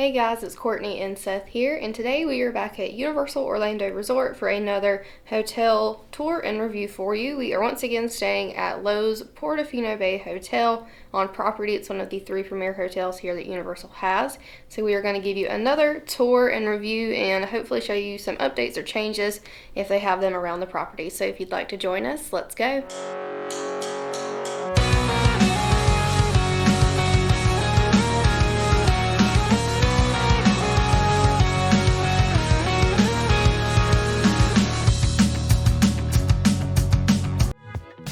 Hey guys, it's Courtney and Seth here, and today we are back at Universal Orlando Resort for another hotel tour and review for you. We are once again staying at Lowe's Portofino Bay Hotel on property. It's one of the 3 premier hotels here that Universal has. So we are going to give you another tour and review and hopefully show you some updates or changes if they have them around the property. So if you'd like to join us, let's go.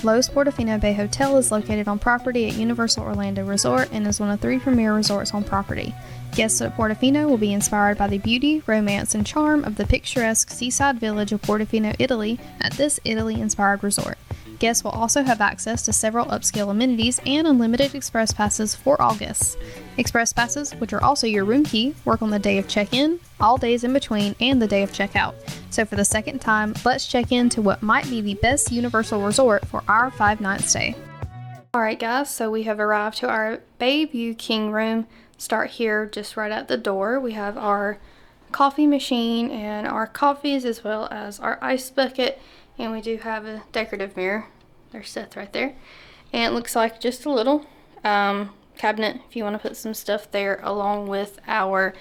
Lowe's Portofino Bay Hotel is located on property at Universal Orlando Resort and is one of 3 premier resorts on property. Guests at Portofino will be inspired by the beauty, romance, and charm of the picturesque seaside village of Portofino, Italy at this Italy-inspired resort. Guests will also have access to several upscale amenities and unlimited express passes for all guests. Express passes, which are also your room key, work on the day of check-in, all days in between, and the day of checkout. So for the second time, let's check into what might be the best Universal resort for our 5-night stay. Alright guys, so we have arrived to our Bayview King room. Start here just right at the door. We have our coffee machine and our coffees as well as our ice bucket. And we do have a decorative mirror. There's Seth right there. And it looks like just a little cabinet if you want to put some stuff there, along with our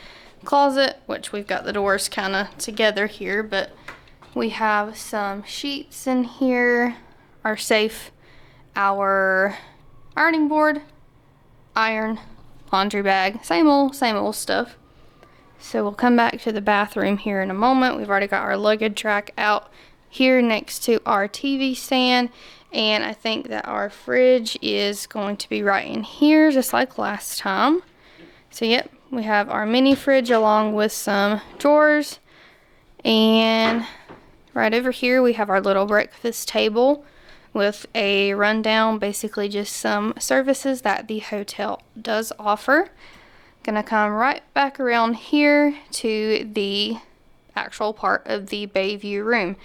closet, which we've got the doors kind of together here, but we have some sheets in here, our safe, our ironing board, iron, laundry bag, same old stuff. So we'll come back to the bathroom here in a moment. We've already got our luggage rack out here next to our TV stand, and I think that our fridge is going to be right in here just like last time. So yep, we have our mini fridge along with some drawers, and right over here we have our little breakfast table with a rundown, basically just some services that the hotel does offer. Gonna come right back around here to the actual part of the Bayview room.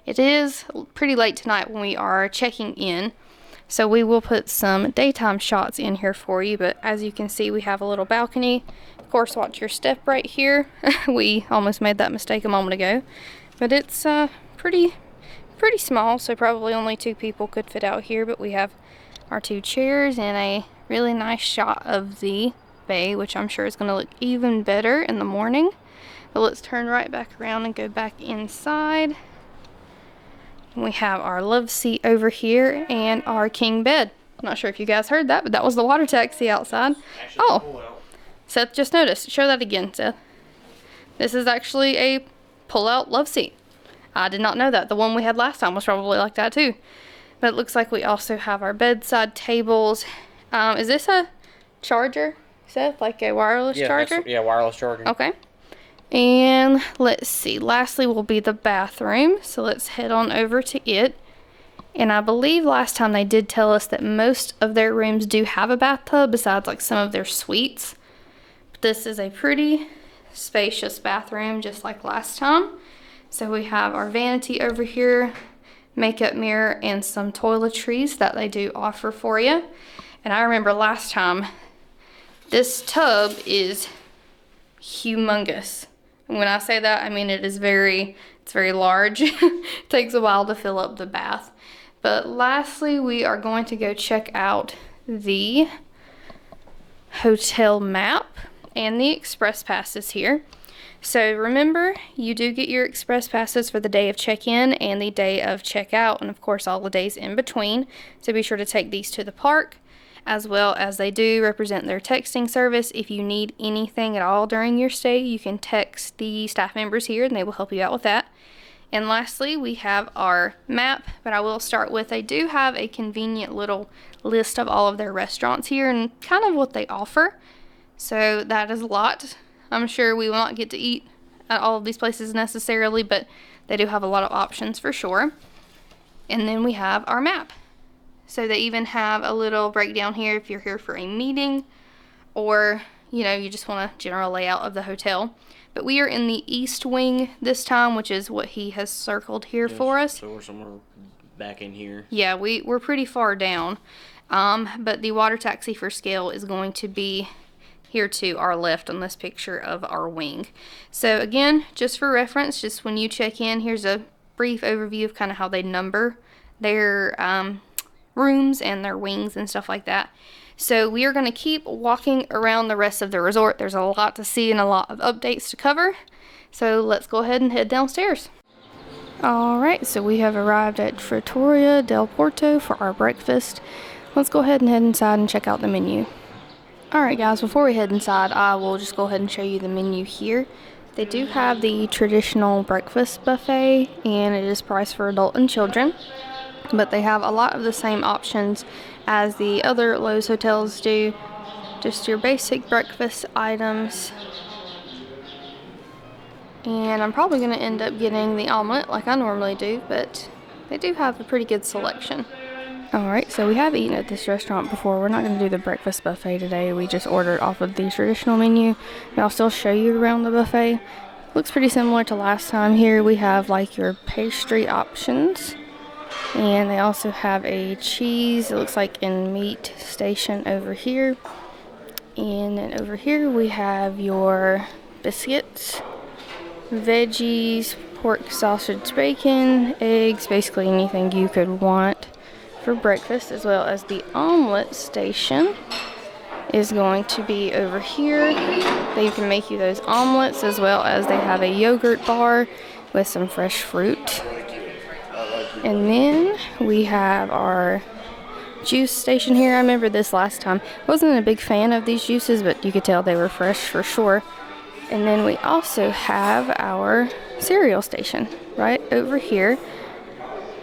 It is pretty late tonight when we are checking in, so we will put some daytime shots in here for you, but as you can see we have a little balcony. Of course, watch your step right here. We almost made that mistake a moment ago, but it's pretty small, so probably only 2 people could fit out here, but we have our 2 chairs and a really nice shot of the bay, which I'm sure is going to look even better in the morning. But let's turn right back around and go back inside. We have our love seat over here and our king bed. I'm not sure if you guys heard that, but that was the water taxi outside. Oh, Seth just noticed. Show that again, Seth. This is actually a pull-out love seat. I did not know that. The one we had last time was probably like that too. But it looks like we also have our bedside tables. Is this a charger, Seth? Like a wireless charger? Yeah, wireless charger. Okay. And let's see, lastly will be the bathroom, so let's head on over to it. And I believe last time they did tell us that most of their rooms do have a bathtub besides like some of their suites. But this is a pretty spacious bathroom just like last time. So we have our vanity over here, makeup mirror, and some toiletries that they do offer for you. And I remember last time, this tub is humongous. When I say that, I mean it's very large. It takes a while to fill up the bath. But lastly, we are going to go check out the hotel map and the express passes here. So remember, you do get your express passes for the day of check-in and the day of check-out, and of course all the days in between. So be sure to take these to the park, as well as they do represent their texting service. If you need anything at all during your stay, you can text the staff members here and they will help you out with that. And lastly, we have our map, but I will start with, they do have a convenient little list of all of their restaurants here and kind of what they offer. So that is a lot. I'm sure we will not get to eat at all of these places necessarily, but they do have a lot of options for sure. And then we have our map. So they even have a little breakdown here if you're here for a meeting or, you know, you just want a general layout of the hotel. But we are in the east wing this time, which is what he has circled here for us. So we're somewhere back in here. Yeah, we're pretty far down. But the water taxi for scale is going to be here to our left on this picture of our wing. So again, just for reference, just when you check in, here's a brief overview of kind of how they number their rooms and their wings and stuff like that. So we are going to keep walking around the rest of the resort. There's a lot to see and a lot of updates to cover. So let's go ahead and head downstairs. Alright, so we have arrived at Trattoria del Porto for our breakfast. Let's go ahead and head inside and check out the menu. Alright guys, before we head inside, I will just go ahead and show you the menu here. They do have the traditional breakfast buffet, and it is priced for adult and children. But they have a lot of the same options as the other Lowe's hotels do. Just your basic breakfast items. And I'm probably going to end up getting the omelet like I normally do, but they do have a pretty good selection. Alright, so we have eaten at this restaurant before. We're not going to do the breakfast buffet today. We just ordered off of the traditional menu. And I'll still show you around the buffet. Looks pretty similar to last time. Here we have like your pastry options. And they also have a cheese, it looks like in meat station over here. And then over here we have your biscuits, veggies, pork, sausage, bacon, eggs, basically anything you could want for breakfast, as well as the omelet station is going to be over here. They can make you those omelets, as well as they have a yogurt bar with some fresh fruit. And then we have our juice station here. I remember this last time. I wasn't a big fan of these juices, but you could tell they were fresh for sure. And then we also have our cereal station right over here.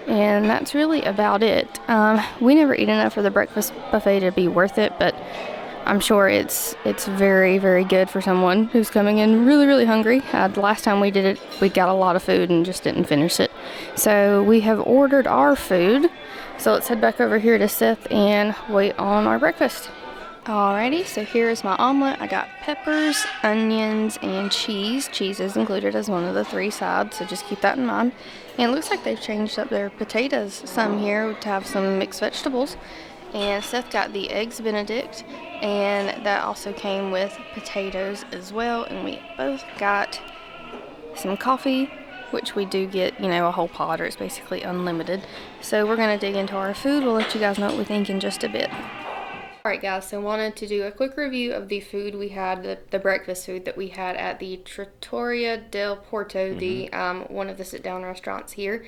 And that's really about it. We never eat enough for the breakfast buffet to be worth it, but I'm sure it's very, very good for someone who's coming in really, really hungry. The last time we did it, we got a lot of food and just didn't finish it. So we have ordered our food. So let's head back over here to Seth and wait on our breakfast. Alrighty, so here is my omelet. I got peppers, onions, and cheese. Cheese is included as one of the 3 sides, so just keep that in mind. And it looks like they've changed up their potatoes some here to have some mixed vegetables. And Seth got the eggs Benedict, and that also came with potatoes as well. And we both got some coffee, which we do get, you know, a whole pot, or it's basically unlimited. So we're going to dig into our food. We'll let you guys know what we think in just a bit. Alright guys, so I wanted to do a quick review of the food we had, the breakfast food that we had at the Trattoria del Porto, the one of the sit-down restaurants here.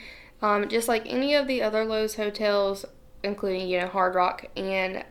Just like any of the other Lowe's hotels, including, you know, Hard Rock and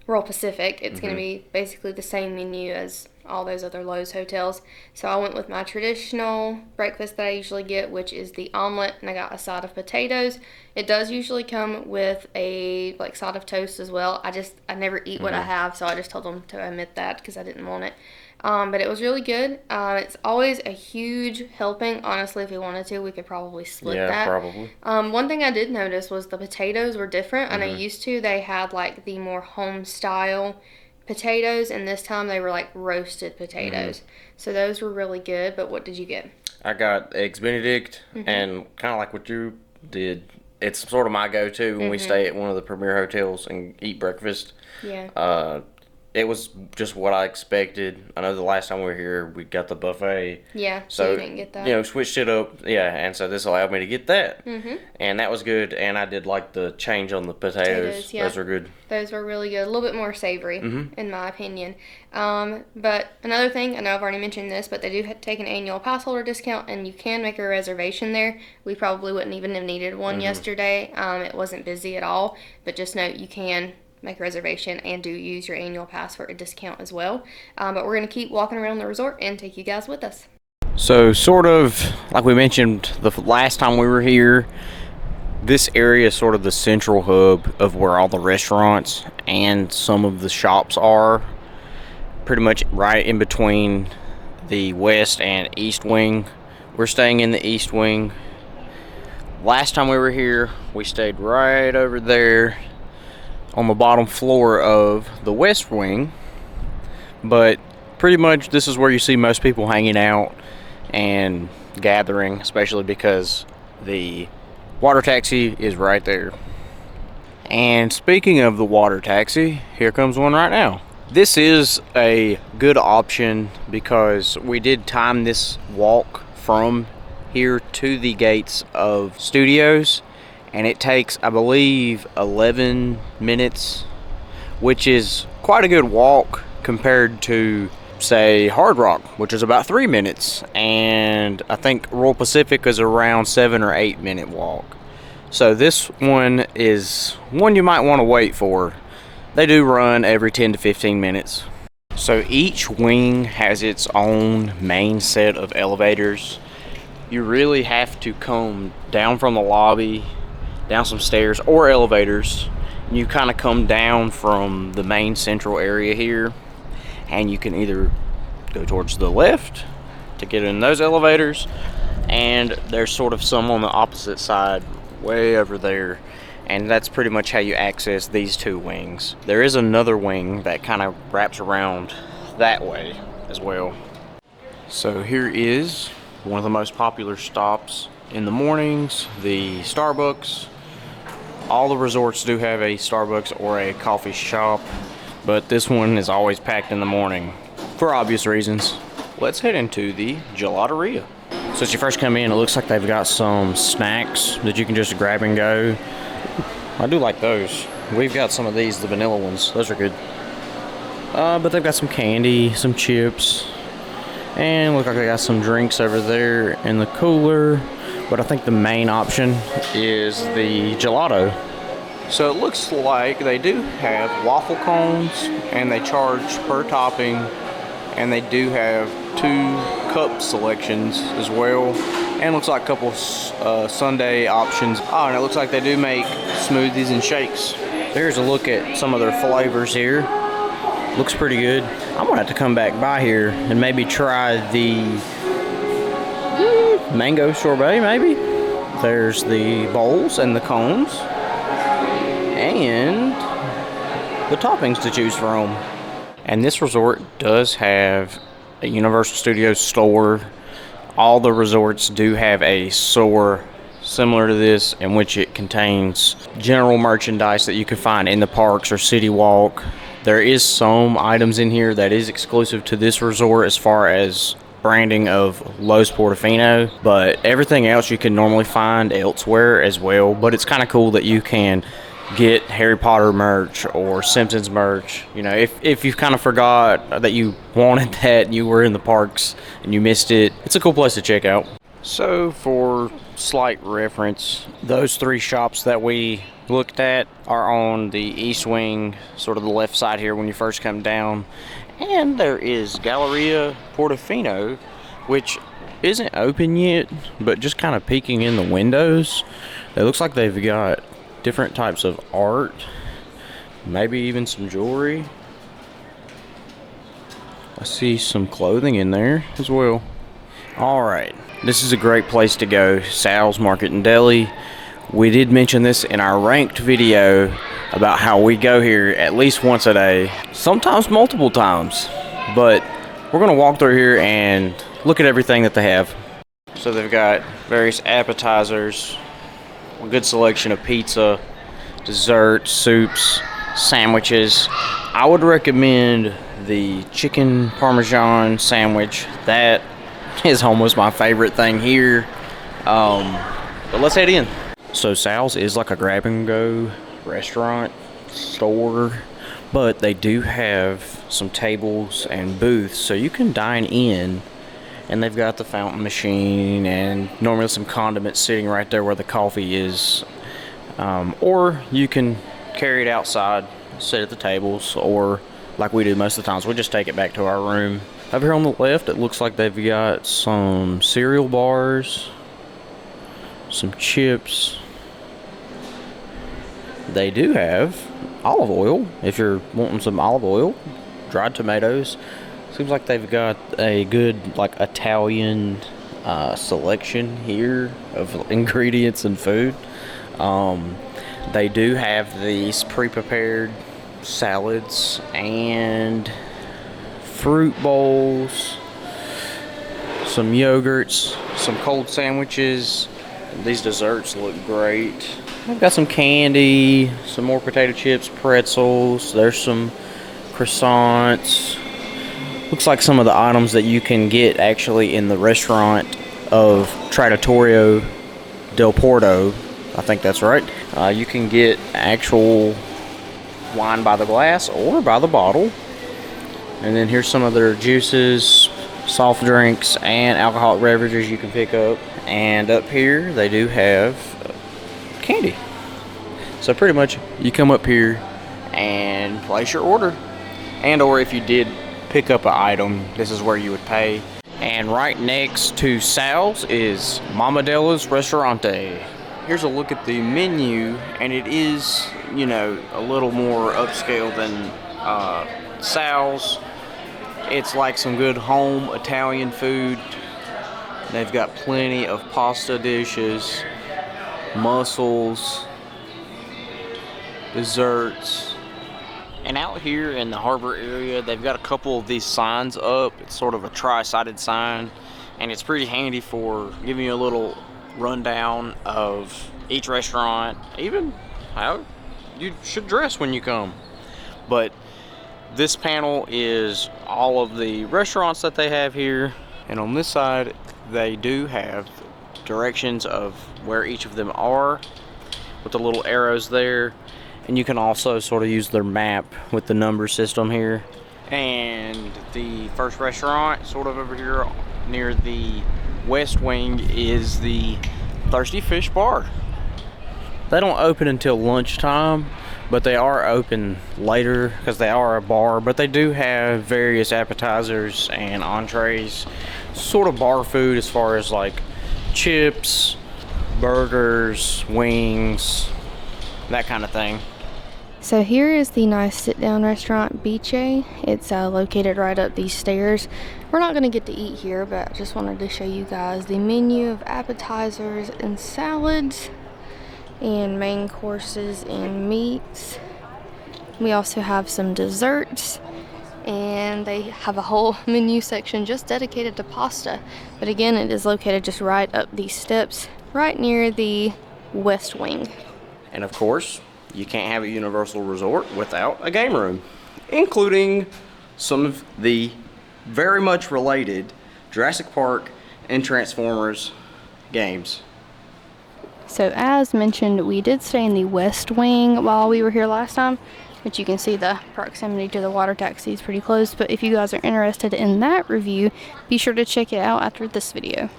Royal Pacific, it's going to be basically the same menu as all those other Lowe's hotels. So I went with my traditional breakfast that I usually get, which is the omelet, and I got a side of potatoes. It does usually come with a like side of toast as well. I never eat what I have, so I just told them to omit that because I didn't want it. But it was really good. It's always a huge helping. Honestly, if we wanted to, we could probably split that. Yeah, probably. One thing I did notice was the potatoes were different. And I used to, they had like the more home style potatoes, and this time they were like roasted potatoes. So those were really good. But what did you get? I got eggs Benedict, and kind of like what you did. It's sort of my go-to when we stay at one of the premier hotels and eat breakfast. Yeah. It was just what I expected. I know the last time we were here, we got the buffet. Yeah, so you didn't get that. You know, switched it up. Yeah, and so this allowed me to get that. And that was good. And I did like the change on the potatoes. Yeah. Those were good. Those were really good. A little bit more savory, in my opinion. But another thing, I know I've already mentioned this, but they do take an annual pass holder discount, and you can make a reservation there. We probably wouldn't even have needed one yesterday. It wasn't busy at all. But just note, you can make a reservation and do use your annual pass for a discount as well. But we're going to keep walking around the resort and take you guys with us. So sort of like we mentioned the last time we were here, this area is sort of the central hub of where all the restaurants and some of the shops are, pretty much right in between the west and east wing. We're staying in the east wing. Last time we were here, we stayed right over there on the bottom floor of the west wing, but pretty much this is where you see most people hanging out and gathering, especially because the water taxi is right there. And speaking of the water taxi, here comes one right now. This is a good option because we did time this walk from here to the gates of studios, and it takes, I believe, 11 minutes, which is quite a good walk compared to, say, Hard Rock, which is about 3 minutes, and I think Royal Pacific is around 7 or 8 minute walk. So this one is one you might want to wait for. They do run every 10 to 15 minutes. So each wing has its own main set of elevators. You really have to come down from the lobby, down some stairs or elevators. And you kind of come down from the main central area here, and you can either go towards the left to get in those elevators, and there's sort of some on the opposite side way over there, and that's pretty much how you access these two wings. There is another wing that kind of wraps around that way as well. So here is one of the most popular stops in the mornings, the Starbucks. All the resorts do have a Starbucks or a coffee shop, but this one is always packed in the morning for obvious reasons. Let's head into the Gelateria. So as you first come in, it looks like they've got some snacks that you can just grab and go. I do like those. We've got some of these, the vanilla ones. Those are good. But they've got some candy, some chips, and look like they got some drinks over there in the cooler. But I think the main option is the gelato. So it looks like they do have waffle cones, and they charge per topping, and they do have 2 cup selections as well, and looks like a couple sundae options. Oh, and it looks like they do make smoothies and shakes. There's a look at some of their flavors here. Looks pretty good. I'm gonna have to come back by here and maybe try the mango sorbet, maybe. There's the bowls and the cones, and the toppings to choose from. And this resort does have a Universal Studios store. All the resorts do have a store similar to this, in which it contains general merchandise that you can find in the parks or City Walk. There is some items in here that is exclusive to this resort as far as branding of Los Portofino, but everything else you can normally find elsewhere as well. But it's kind of cool that you can get Harry Potter merch or Simpsons merch. You know, if you kind of forgot that you wanted that and you were in the parks and you missed it, it's a cool place to check out. So for slight reference, those 3 shops that we looked at are on the east wing, sort of the left side here when you first come down. And there is Gelateria Portofino, which isn't open yet, but just kind of peeking in the windows. It looks like they've got different types of art, maybe even some jewelry. I see some clothing in there as well. Alright, this is a great place to go, Sal's Market and Deli. We did mention this in our ranked video about how we go here at least once a day, sometimes multiple times, but we're going to walk through here and look at everything that they have. So they've got various appetizers, a good selection of pizza, dessert, soups, sandwiches. I would recommend the chicken parmesan sandwich. That is almost my favorite thing here. But let's head in. So Sal's is like a grab and go restaurant store, but they do have some tables and booths so you can dine in. And they've got the fountain machine and normally some condiments sitting right there where the coffee is. Or you can carry it outside, sit at the tables, or like we do most of the times, we'll just take it back to our room. Over here on the left, it looks like they've got some cereal bars, some chips. They do have olive oil, if you're wanting some olive oil, dried tomatoes. Seems like they've got a good like Italian selection here of ingredients and food. They do have these pre-prepared salads and fruit bowls, some yogurts, some cold sandwiches. These desserts look great. I've got some candy, some more potato chips, pretzels. There's some croissants. Looks like some of the items that you can get actually in the restaurant of Trattoria del Porto. I think that's right. You can get actual wine by the glass or by the bottle. And then here's some of their juices, soft drinks, and alcoholic beverages you can pick up. And up here they do have candy. So pretty much you come up here and place your order. And or if you did pick up an item, this is where you would pay. And right next to Sal's is Mama Della's Restaurante. Here's a look at the menu, and it is, you know, a little more upscale than Sal's. It's like some good home Italian food. They've got plenty of pasta dishes, mussels, desserts. And out here in the harbor area, they've got a couple of these signs up. It's sort of a tri-sided sign, and it's pretty handy for giving you a little rundown of each restaurant, even how you should dress when you come. But this panel is all of the restaurants that they have here, and on this side they do have directions of where each of them are with the little arrows there. And you can also sort of use their map with the number system here. And the first restaurant, sort of over here near the west wing, is the Thirsty Fish Bar. They don't open until lunchtime, but they are open later because they are a bar. But they do have various appetizers and entrees, sort of bar food as far as like chips, burgers, wings, that kind of thing. So here is the nice sit-down restaurant, Bice. It's located right up these stairs. We're not going to get to eat here, but I just wanted to show you guys the menu of appetizers and salads and main courses and meats. We also have some desserts, and they have a whole menu section just dedicated to pasta. But again, it is located just right up these steps, right near the west wing. And of course, you can't have a Universal Resort without a game room, including some of the very much related Jurassic Park and Transformers games. So as mentioned, we did stay in the west wing while we were here last time, but you can see the proximity to the water taxi is pretty close. But if you guys are interested in that review, be sure to check it out after this video.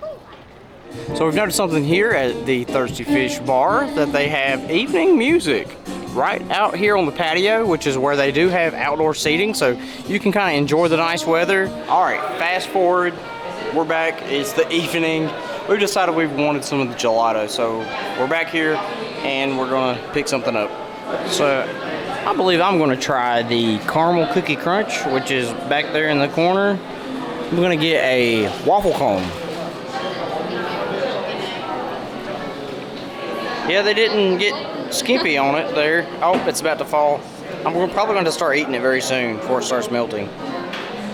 So we've noticed something here at the Thirsty Fish Bar, that they have evening music right out here on the patio, which is where they do have outdoor seating, so you can kind of enjoy the nice weather. All right, fast forward, we're back. It's the evening. We've decided we wanted some of the gelato, so we're back here and we're gonna pick something up. So I believe I'm gonna try the caramel cookie crunch, which is back there in the corner. I'm gonna get a waffle cone. Yeah, they didn't get skimpy on it there. Oh, it's about to fall. We're probably going to start eating it very soon before it starts melting.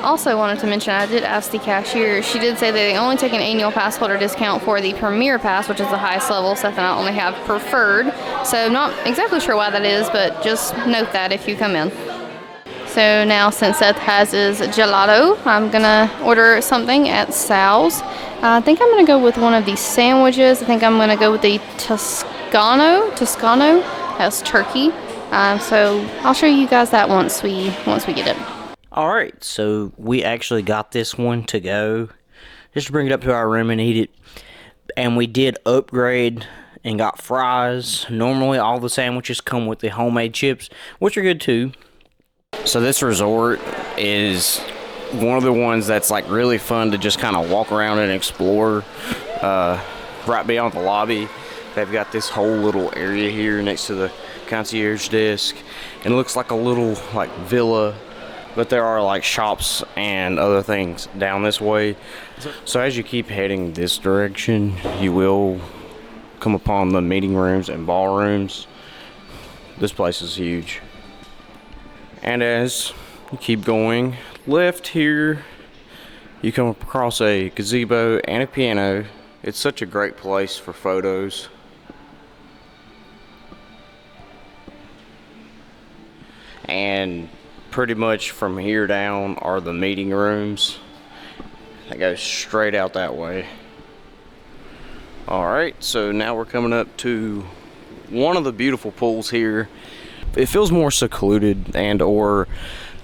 Also wanted to mention, I did ask the cashier. She did say that they only take an annual pass holder discount for the Premier Pass, which is the highest level. Seth and I only have Preferred. So not exactly sure why that is, but just note that if you come in. So now since Seth has his gelato, I'm going to order something at Sal's. I think I'm going to go with one of these sandwiches. I think I'm going to go with the Toscano. That's turkey. So I'll show you guys that once we get it. All right, so we actually got this one to go, just to bring it up to our room and eat it. And we did upgrade and got fries. Normally all the sandwiches come with the homemade chips, which are good too. So this resort is one of the ones that's like really fun to just kind of walk around and explore. Right beyond the lobby, they've got this whole little area here next to the concierge desk, and it looks like a little like villa, but there are like shops and other things down this way. So as you keep heading this direction, you will come upon the meeting rooms and ballrooms. This place is huge. And as you keep going left here, you come across a gazebo and a piano. It's such a great place for photos. And pretty much from here down are the meeting rooms. That goes straight out that way. Alright, so now we're coming up to one of the beautiful pools here. It feels more secluded and or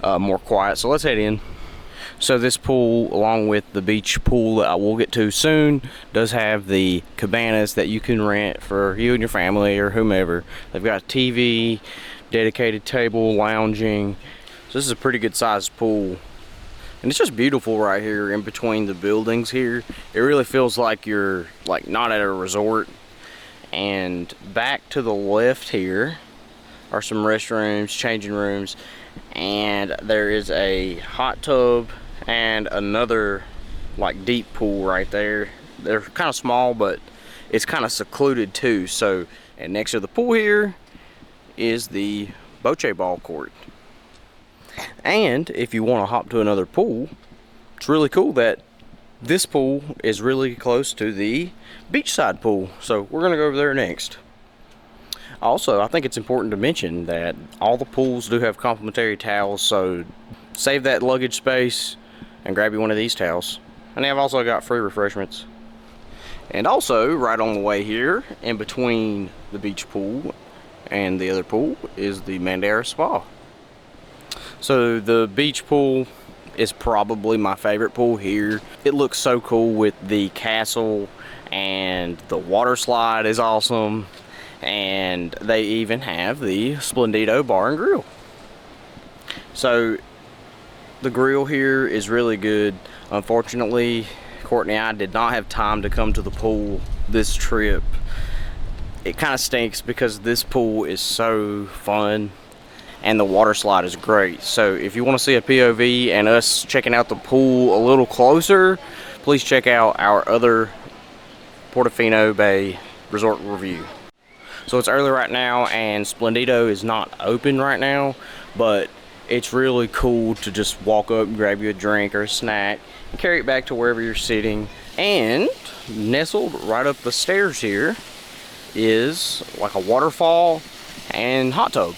more quiet, so let's head in. So this pool, along with the beach pool that I will get to soon, does have the cabanas that you can rent for you and your family or whomever. They've got a TV, dedicated table, lounging. So this is a pretty good sized pool. And it's just beautiful right here in between the buildings here. It really feels like you're like not at a resort. And back to the left here are some restrooms, changing rooms, and there is a hot tub and another like deep pool right there. They're kind of small, but it's kind of secluded too. So, and next to the pool here is the bocce ball court. And if you want to hop to another pool, it's really cool that this pool is really close to the beachside pool. So we're gonna go over there next. Also, I think it's important to mention that all the pools do have complimentary towels, so save that luggage space and grab you one of these towels. And they have also got free refreshments. And also, right on the way here, in between the beach pool and the other pool, is the Mandara Spa. So the beach pool is probably my favorite pool here. It looks so cool with the castle, and the water slide is awesome. And they even have the Splendido Bar and Grill. So the grill here is really good. Unfortunately, Courtney and I did not have time to come to the pool this trip. It kind of stinks because this pool is so fun and the water slide is great. So if you want to see a POV and us checking out the pool a little closer, please check out our other Portofino Bay resort review. So it's early right now and Splendido is not open right now, but it's really cool to just walk up and grab you a drink or a snack and carry it back to wherever you're sitting. And nestled right up the stairs here is like a waterfall and hot tub.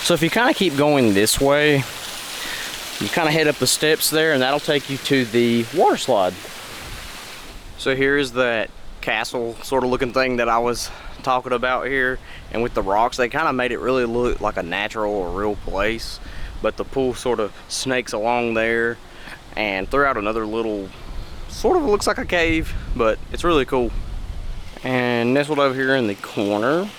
So if you kind of keep going this way, you kind of head up the steps there and that'll take you to the water slide. So here's that castle sort of looking thing that I was talking about here, and with the rocks they kind of made it really look like a natural or real place, but the pool sort of snakes along there and throughout another little sort of looks like a cave, but it's really cool. And nestled over here in the corner,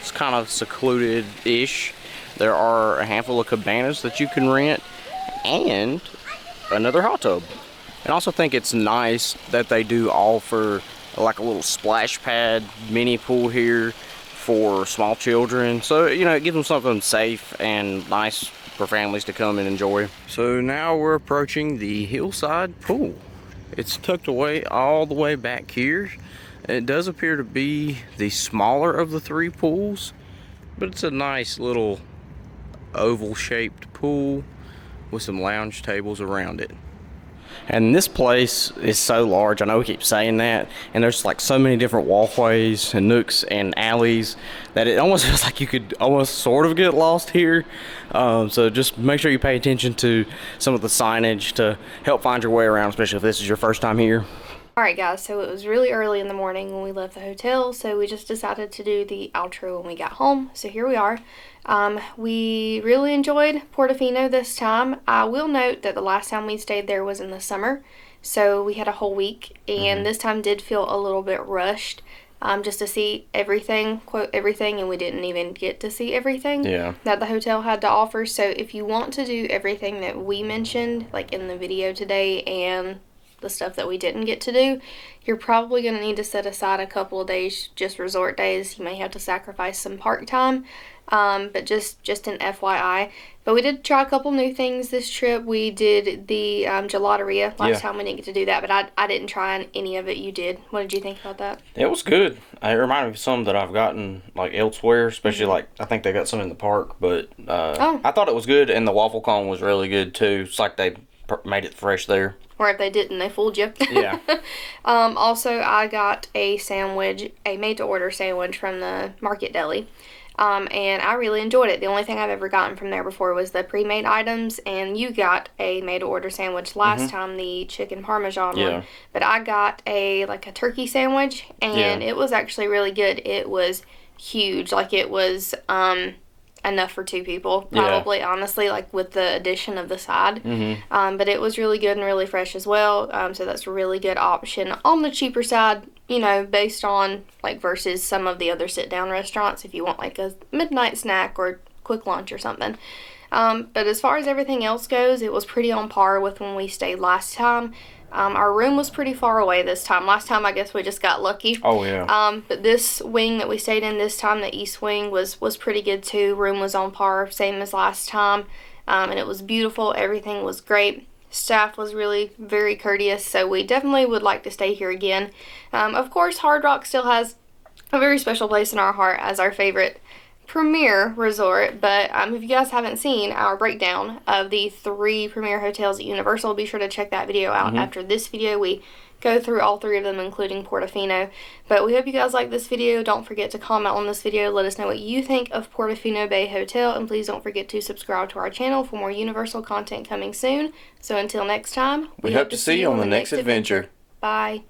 it's kind of secluded-ish. There are a handful of cabanas that you can rent and another hot tub. And I also think it's nice that they do offer like a little splash pad mini pool here for small children. So, you know, it gives them something safe and nice for families to come and enjoy. So now we're approaching the hillside pool. It's tucked away all the way back here. It does appear to be the smaller of the three pools, but it's a nice little oval shaped pool with some lounge tables around it. And this place is so large, I know we keep saying that, and there's like so many different walkways and nooks and alleys that it almost feels like you could almost sort of get lost here. So just make sure you pay attention to some of the signage to help find your way around, especially if this is your first time here. Alright guys, so it was really early in the morning when we left the hotel, so we just decided to do the outro when we got home. So here we are. We really enjoyed Portofino this time. I will note that the last time we stayed there was in the summer, so we had a whole week, and this time did feel a little bit rushed, just to see everything, quote everything, and we didn't even get to see everything that the hotel had to offer. So if you want to do everything that we mentioned, like in the video today, and the stuff that we didn't get to do, you're probably going to need to set aside a couple of days, just resort days. You may have to sacrifice some park time, but just an FYI. But we did try a couple new things this trip. We did the Gelateria last time. We didn't get to do that, but I didn't try any of it. You did. What did you think about that? It was good. It reminded me of some that I've gotten like elsewhere, especially like I think they got some in the park, but I thought it was good, and the waffle cone was really good too. It's like they made it fresh there. Or if they didn't, they fooled you. Yeah. Also, I got a sandwich, a made-to-order sandwich from the Market Deli. And I really enjoyed it. The only thing I've ever gotten from there before was the pre-made items, and you got a made-to-order sandwich last time, the chicken parmesan one. But I got a turkey sandwich, and it was actually really good. It was huge. Like, it was enough for 2 people, probably, honestly, like with the addition of the side. But it was really good and really fresh as well. So that's a really good option on the cheaper side, you know, based on like versus some of the other sit-down restaurants if you want like a midnight snack or quick lunch or something. But as far as everything else goes, it was pretty on par with when we stayed last time. Our room was pretty far away this time. Last time, I guess we just got lucky. Oh, yeah. But this wing that we stayed in this time, the east wing, was pretty good too. Room was on par, same as last time. And it was beautiful. Everything was great. Staff was really very courteous, so we definitely would like to stay here again. Of course, Hard Rock still has a very special place in our heart as our favorite premier resort, but if you guys haven't seen our breakdown of the 3 premier hotels at Universal, be sure to check that video out. After this video, we go through all 3 of them, including Portofino. But we hope you guys like this video. Don't forget to comment on this video. Let us know what you think of Portofino Bay Hotel, and please don't forget to subscribe to our channel for more Universal content coming soon. So until next time, we hope to see you on the next adventure. Bye.